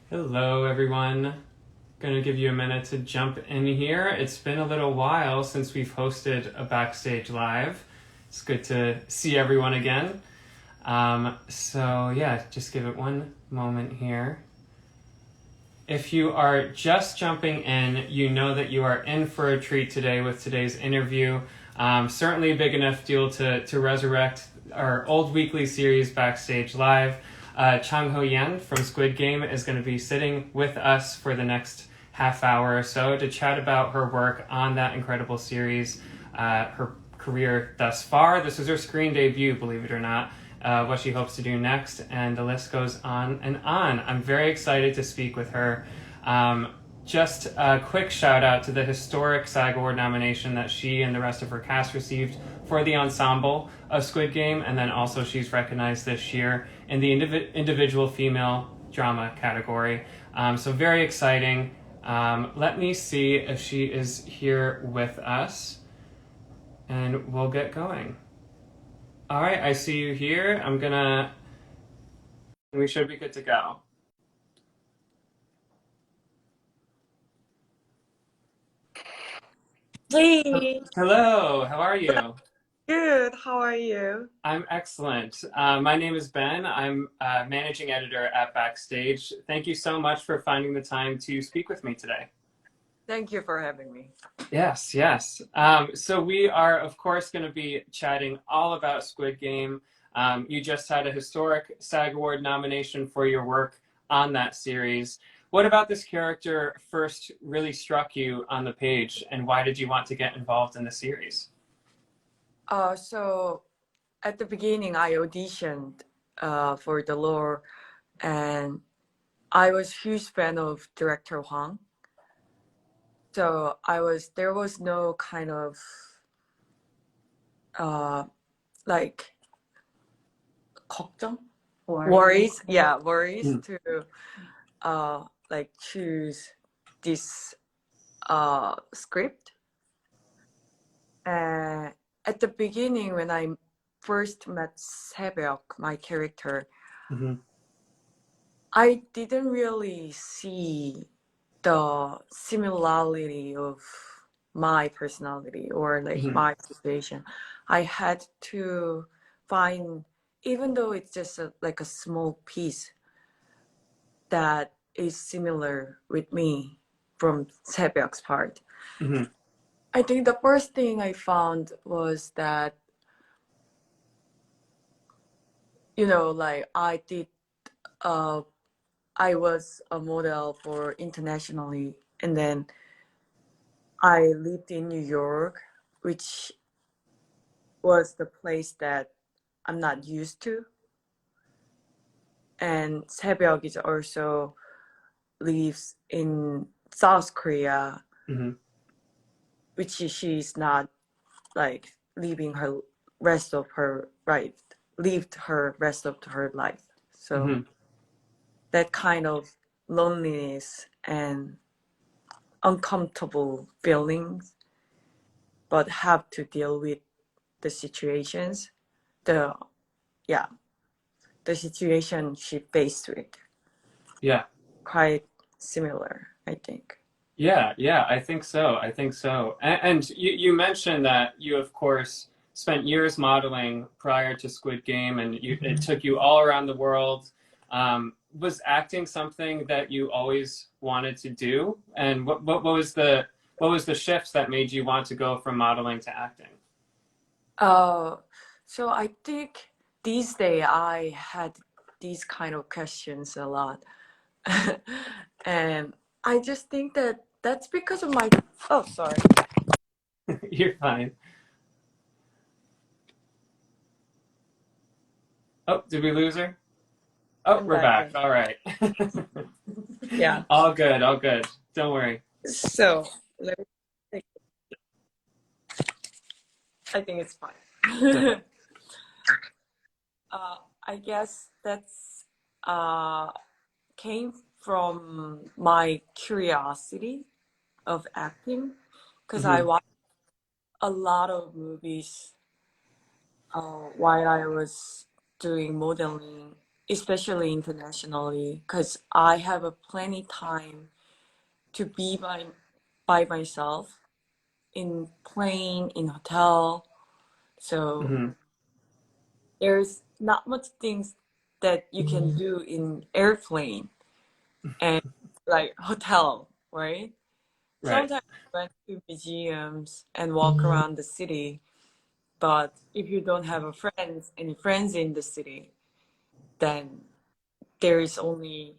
Hello, everyone. Gonna give you a minute to jump in here. It's been a little while since we've hosted a Backstage Live. It's good to see everyone again. Yeah, just give it one moment here. If you are just jumping in, you know that you are in for a treat today with today's interview. Certainly a big enough deal to resurrect our old weekly series, Backstage Live. Jung Hoyeon from Squid Game is going to be sitting with us for the next half hour or so to chat about her work on that incredible series, her career thus far. This is her screen debut, believe it or not. What she hopes to do next, and the list goes on and on. I'm very excited to speak with her. Just a quick shout out to the historic SAG Award nomination that she and the rest of her cast received for the ensemble of Squid Game, and then also she's recognized this year in the individual female drama category. So very exciting. Let me see if she is here with us, and we'll get going. All right, I see you here. We should be good to go. Hey, Hello, how are you? good. How are you? I'm excellent. My name is Ben. I'm managing editor at Backstage. Thank you so much for finding the time to speak with me today. Thank you for having me. Yes, yes. So we are, of course, going to be chatting all about Squid Game. You just had a historic SAG Award nomination for your work on that series. What about this character first really struck you on the page, and why did you want to get involved in the series? So at the beginning, I auditioned for the role, and I was huge fan of director Hwang. So there was no kind of like 걱정? worries, worries Mm. to like choose this script. At the beginning, when I first met Sebeok, my character, Mm-hmm. I didn't really see the similarity of my personality or like Mm-hmm. my situation. I had to find, even though it's just like a small piece that is similar with me from Sebeok's part. Mm-hmm. I think the first thing I found was that, like I was a model for internationally, and then I lived in New York, which was the place that I'm not used to. And Sebeok is also lives in South Korea, Mm-hmm. which she's not like living her rest of her life, lived her rest of her life. So Mm-hmm. that kind of loneliness and uncomfortable feelings, but have to deal with the situations, the yeah, the situation she faced with. Yeah. Quite similar, I think. Yeah, I think so. I think so. And you mentioned that you, of course, spent years modeling prior to Squid Game, and it took you all around the world. Was acting something that you always wanted to do? And what was the shifts that made you want to go from modeling to acting? Uh, so I think these days I had these kind of questions a lot. And I just think that that's because of my, oh, sorry. You're fine. Oh, did we lose her? Oh, I'm we're back back. in. All right. Yeah. All good, all good. Don't worry. So let me think. I think it's fine. I guess that's came from my curiosity of acting, because I Mm-hmm. watched a lot of movies while I was doing modeling especially internationally, because I have a plenty time to be by myself in plane, in hotel. So Hmm. there's not much things that you can do in airplane and like hotel, right? Right. Sometimes I went to museums and walk around the city, but if you don't have any friends in the city, then there is only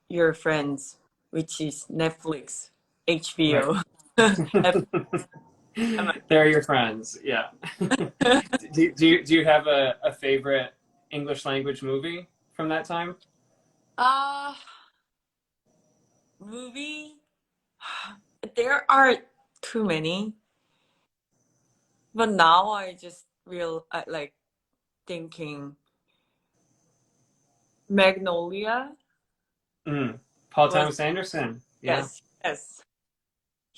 your friends, which is Netflix, Right. HBO. They're your friends. Yeah. Do you have a favorite English language movie from that time? uh movie. There are too many, but now I just real like thinking Magnolia Mm. Paul was Thomas Anderson. Yeah. yes,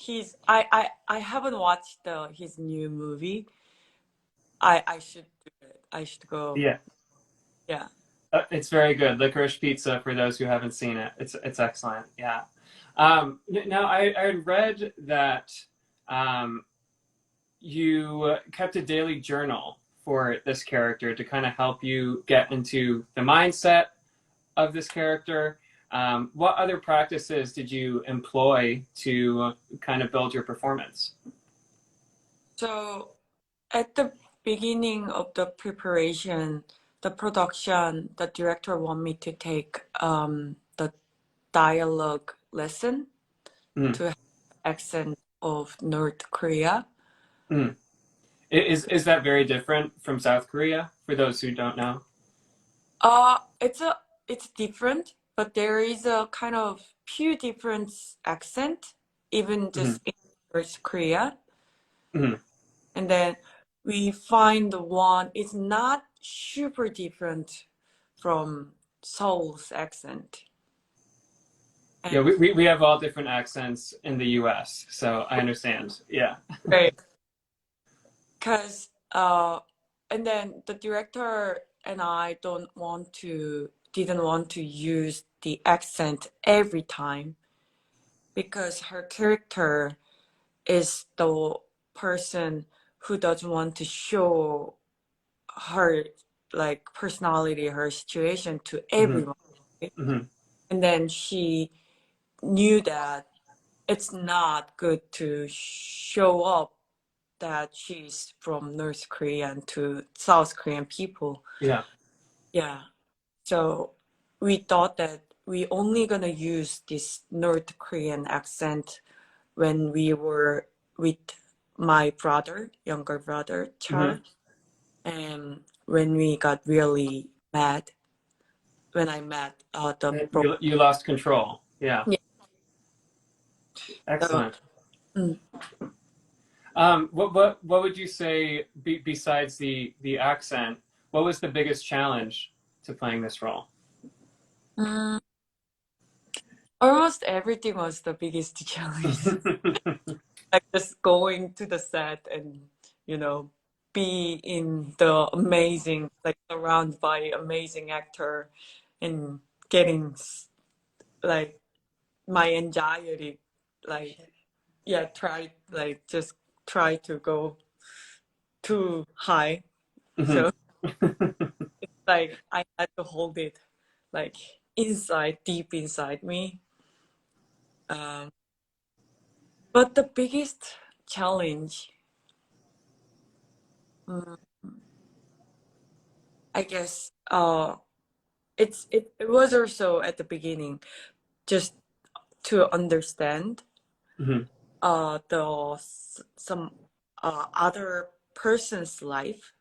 yes. I haven't watched his new movie. I should do it. I should go. Yeah. Yeah. It's very good. Licorice Pizza for those who haven't seen it. It's excellent. Yeah. Now I read that um, you kept a daily journal for this character to kind of help you get into the mindset of this character. What other practices did you employ to kind of build your performance? So at the beginning of the preparation, the production, the director want me to take the dialogue lesson Mm. to have accent of North Korea. Mm. Is that very different from South Korea for those who don't know? It's different, but there is a kind of few different accent, even Mm-hmm. just in North Korea. Mm-hmm. And then we find the one is not super different from Seoul's accent. Yeah, And we have all different accents in the US, so I understand. Yeah. right, because and then the director and I didn't want to use the accent every time because her character is the person who doesn't want to show her like personality, her situation to Mm-hmm. everyone. Right? Mm-hmm. And then she knew that it's not good to show up that she's from North Korean to South Korean people. Yeah. Yeah. So we thought that we only gonna use this North Korean accent when we were with my brother, younger brother, Mm-hmm. Char, and when we got really mad, when I met the bro. You lost control. Yeah. Yeah. So, Excellent. mm, What would you say besides the accent? What was the biggest challenge to playing this role? mm, almost everything was the biggest challenge. Like just going to the set and, you know, be in the amazing, like surrounded by amazing actor and getting like my anxiety, like, yeah, just try to go too high. Mhm. So like I had to hold it like inside, deep inside me. Um, but the biggest challenge, mm, I guess, it was also at the beginning just to understand Mhm. some other person's life.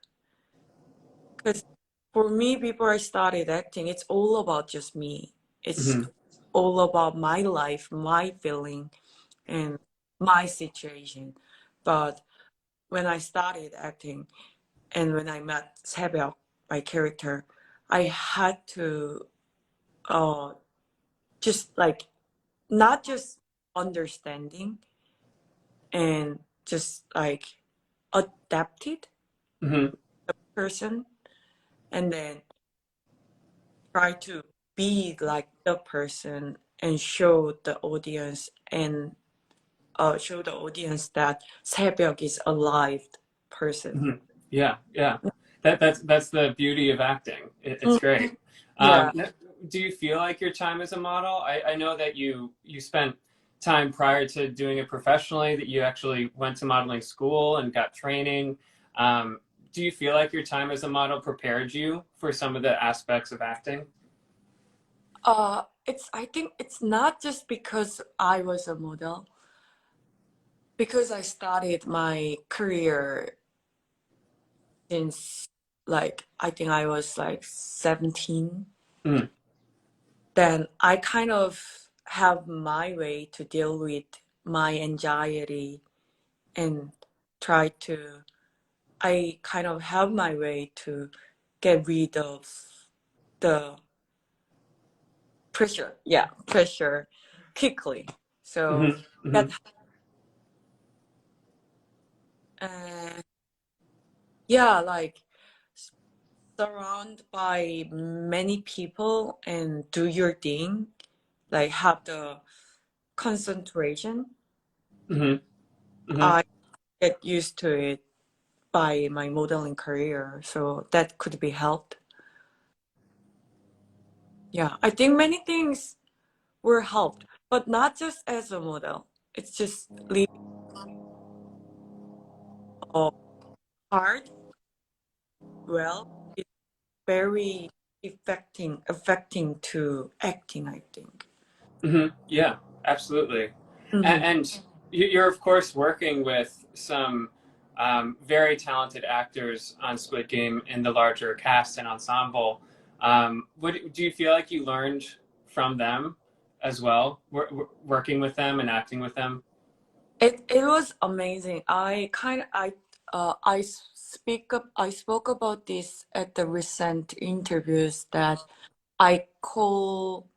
Because for me, before I started acting, it's all about just me. It's Mhm. all about my life, my feeling, and my situation. But when I started acting and when I met Sebyok, my character, I had to uh, just like not just understanding and just like adapted Mhm. person, and then try to be like the person and show the audience that 새벽 is a live person. Mhm. Yeah, yeah. That's the beauty of acting. It's great. Yeah. Do you feel like your time as a model? I know that you spent time prior to doing it professionally, that you actually went to modeling school and got training. Um, do you feel like your time as a model prepared you for some of the aspects of acting? I think it's not just because I was a model, because I started my career since like I think I was like 17. Mm, Then I kind of have my way to deal with my anxiety and try to I kind of have my way to get rid of the pressure quickly. So mhm, mhm, that uh, yeah, like surround by many people and do your thing, like have the concentration. mhm, mhm. I get used to it by my modeling career, so that could be helped. Yeah, I think many things were helped, but not just as a model. It's just really hard. Well, it's very affecting to acting, I think. Yeah, absolutely. Mhm. And you're, of course, working with some very talented actors on Squid Game in the larger cast and ensemble. Do you feel like you learned from them as well, working with them and acting with them? It was amazing. I spoke about this at the recent interviews that I call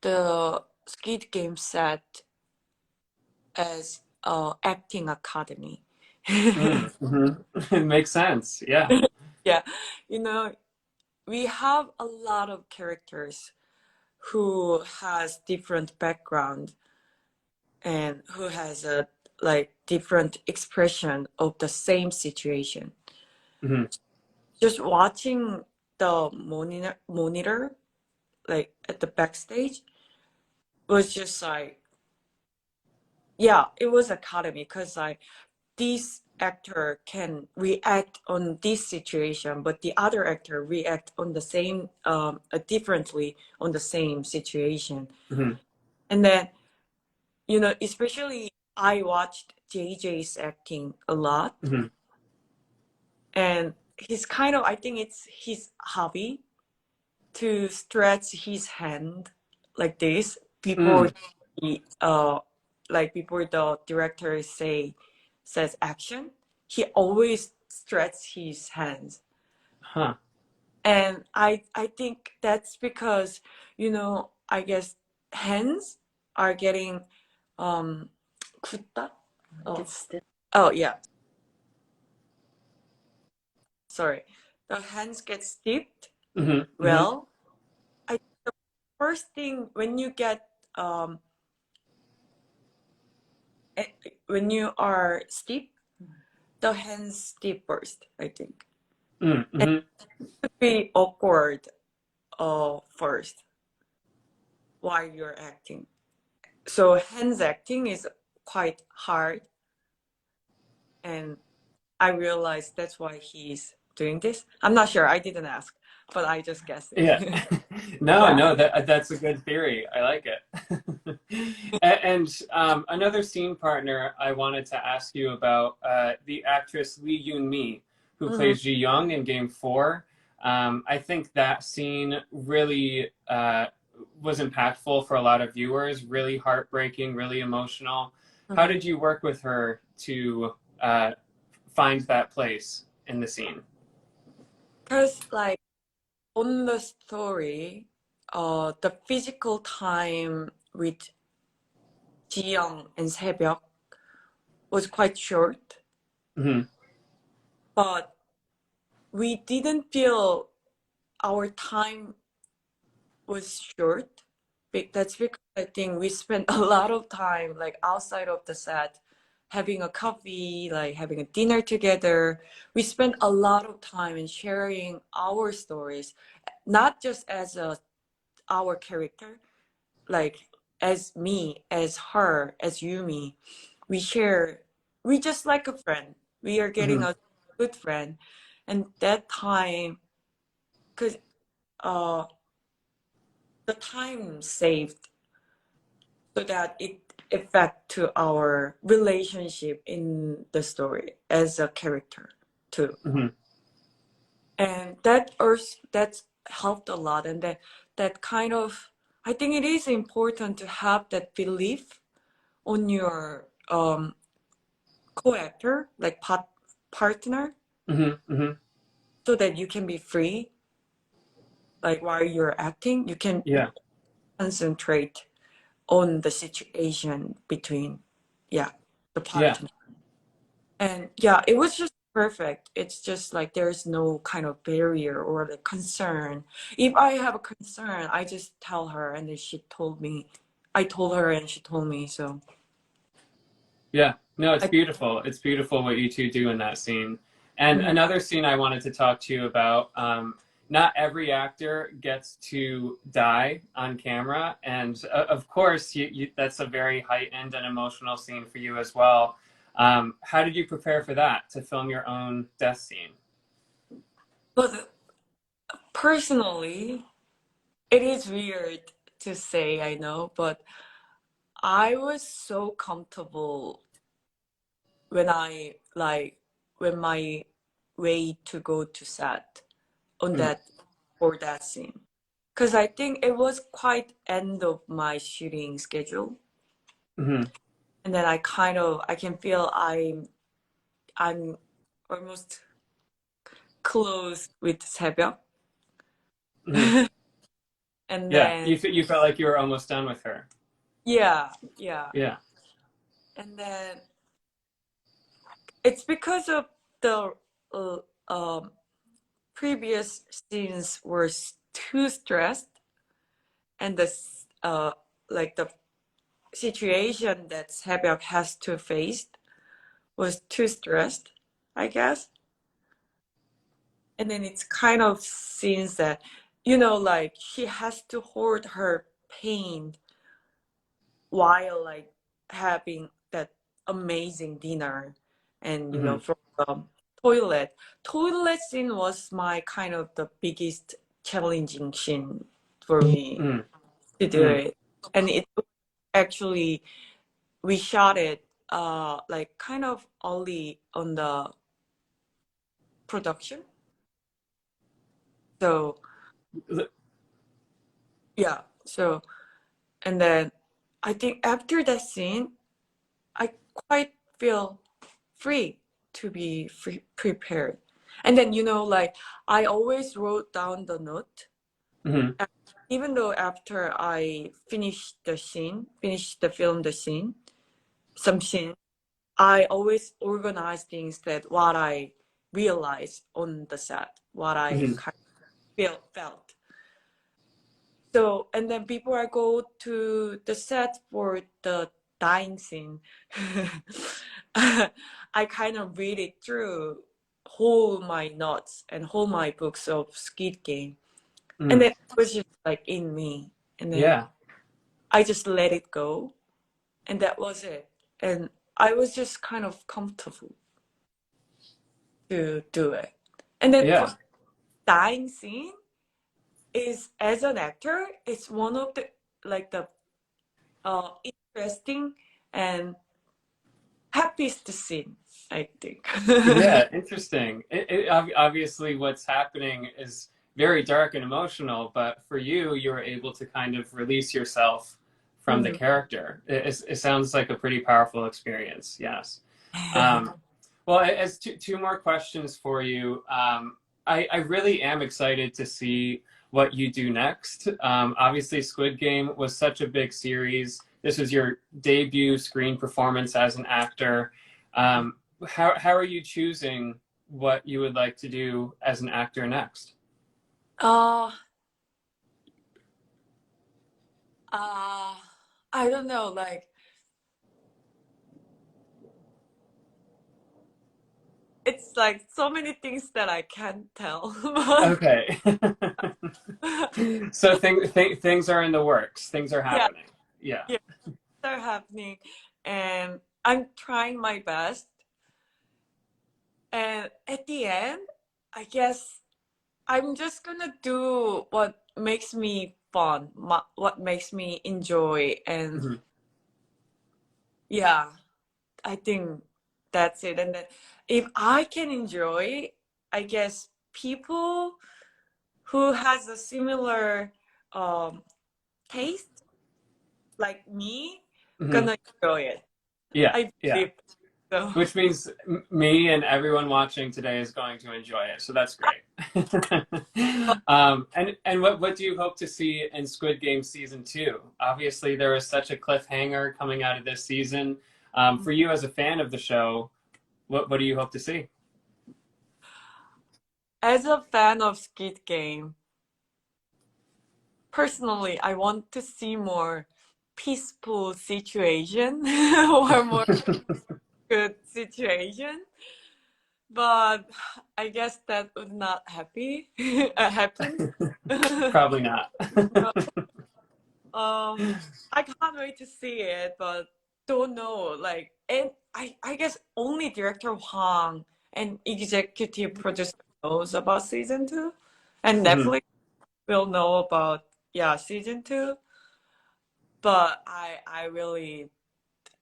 the Squid Game set as acting academy. It makes sense. Yeah. Yeah, you know, we have a lot of characters who has different background and who has a like different expression of the same situation. Hmm. Just watching the monitor like at the backstage was just like yeah, it was academy because like this actor can react on this situation, but the other actor react on the same differently on the same situation. Hmm. And then especially I watched JJ's acting a lot, Hmm. and he's kind of I think it's his hobby to stretch his hand like this before Mm. the before the director says action. He always stretches his hands, Huh. and I think that's because I guess hands are getting um 굳다? Oh, oh yeah, sorry. The hands get steeped. Hmm. Hmm. Well, I the first thing when you get when you are steep, the hands steep first, I think. And Mm-hmm. it could be awkward first while you're acting. So hands acting is quite hard, and I realized that's why he's doing this. I'm not sure. I didn't ask, but I just guessed Yeah. it. No, Yeah. no, that's a good theory. I like it. And another scene partner I wanted to ask you about, the actress Lee Yoon-mi, who Hmm. plays Ji Young in Game 4. I think that scene really was impactful for a lot of viewers, really heartbreaking, really emotional. How Hmm. did you work with her to find that place in the scene? Because like on the story, the physical time with Jiyoung and Sebyok was quite short, Hmm. but we didn't feel our time was short. That's because I think we spent a lot of time like outside of the set, having a coffee, like having a dinner together. We spent a lot of time in sharing our stories, not just as our character, like as me, as her, as Yumi. We share, we just like a friend. We are getting Hmm. a good friend. And that time, because uh, the time saved so that it affect to our relationship in the story as a character too. Hmm. And that's helped a lot. And that kind of, I think it is important to have that belief on your co-actor, like partner, Hmm. Hmm. so that you can be free. Like while you're acting, you can Yeah. concentrate on the situation between, yeah, the Yeah. partner. And yeah, it was just perfect. It's just like there's no kind of barrier or the concern. If I have a concern, I just tell her, and then she told me. I told her, and she told me. So Yeah. No, it's I. beautiful. It's beautiful what you two do in that scene. And Mhm. another scene I wanted to talk to you about. Not every actor gets to die on camera, and of course, that's a very heightened and emotional scene for you as well. How did you prepare for that to film your own death scene? But personally, it is weird to say, I know, but I was so comfortable when I like when my way to go to set on Mm. that for that scene. Because I think it was quite end of my shooting schedule. Hmm. And then I can feel I'm almost close with 새벽. Hmm. And Yeah, then you felt like you were almost done with her. yeah, yeah. Yeah. And then it's because of the uh, um, previous scenes were too stressed, and like the situation that 새벽 has to face was too stressed, I guess. And then it's kind of scenes that, like she has to hold her pain while like having that amazing dinner, and Hmm. from the toilet scene was my kind of the biggest challenging scene for me Mm. to do Mm. it. And it actually, we shot it like kind of early on the production. So yeah, so and then I think after that scene, I quite feel free to be prepared. And then, like I always wrote down the note, Hmm. even though after I finished the film, the scene, some scene, I always organize things that what I realized on the set, what I Hmm. kind of felt. So, and then before I go to the set for the dying scene, I kind of read it through, whole my notes and whole my books of Skid Game. And Mm. then it was just like in me. And then Yeah. I just let it go. And that was it. And I was just kind of comfortable to do it. And then for Yeah. dying scene is, as an actor, it's one of the like the interesting and happiest scene, I think. Yeah. Interesting. Obviously, what's happening is very dark and emotional, but for you, you were able to kind of release yourself from the Mhm. character. It sounds like a pretty powerful experience. Yes. Um, well, as two more questions for you. I really am excited to see what you do next. Obviously, Squid Game was such a big series. This was your debut screen performance as an actor. Um, how are you choosing what you would like to do as an actor next? uh, Uh, I don't know, like it's like so many things that I can't tell. Okay. So things are in the works. Things are Yeah, happening. Yeah. yeah, they're happening, and I'm trying my best. And at the end, I guess I'm just gonna do what makes me fun, what makes me enjoy, and Mhm. yeah, I think that's it. And then if I can enjoy, I guess people who has a similar um, taste like me Mhm. gonna enjoy it. Yeah. I Yeah. believe so. Which means me and everyone watching today is going to enjoy it. So that's great. And what do you hope to see in Squid Game season 2? Obviously, there was such a cliffhanger coming out of this season. For you as a fan of the show, what do you hope to see? As a fan of Squid Game, personally, I want to see more peaceful situation or more good situation. But I guess that would not happen. Probably not. I can't wait to see it, but don't know. Like, and I guess only director Hwang and executive producer knows about season two, and Mhm. Netflix will know about season two. But I really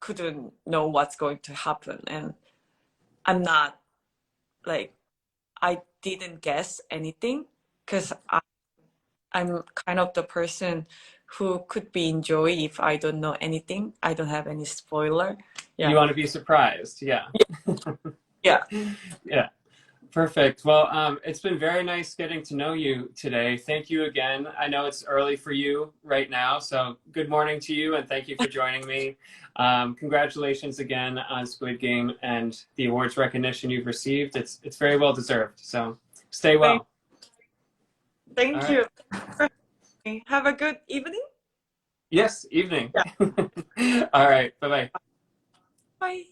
couldn't know what's going to happen, and I'm not like I didn't guess anything because I'm kind of the person who could be enjoy if I don't know anything. I don't have any spoiler. You Yeah. want to be surprised. Yeah. Yeah. Yeah. Perfect. Well, it's been very nice getting to know you today. Thank you again. I know it's early for you right now, so good morning to you, and thank you for joining me. Congratulations again on Squid Game and the awards recognition you've received. It's very well deserved. So stay Thank, well. All thank right. you. Have a good evening. Yes, evening. Yeah. All right. Bye bye. Bye.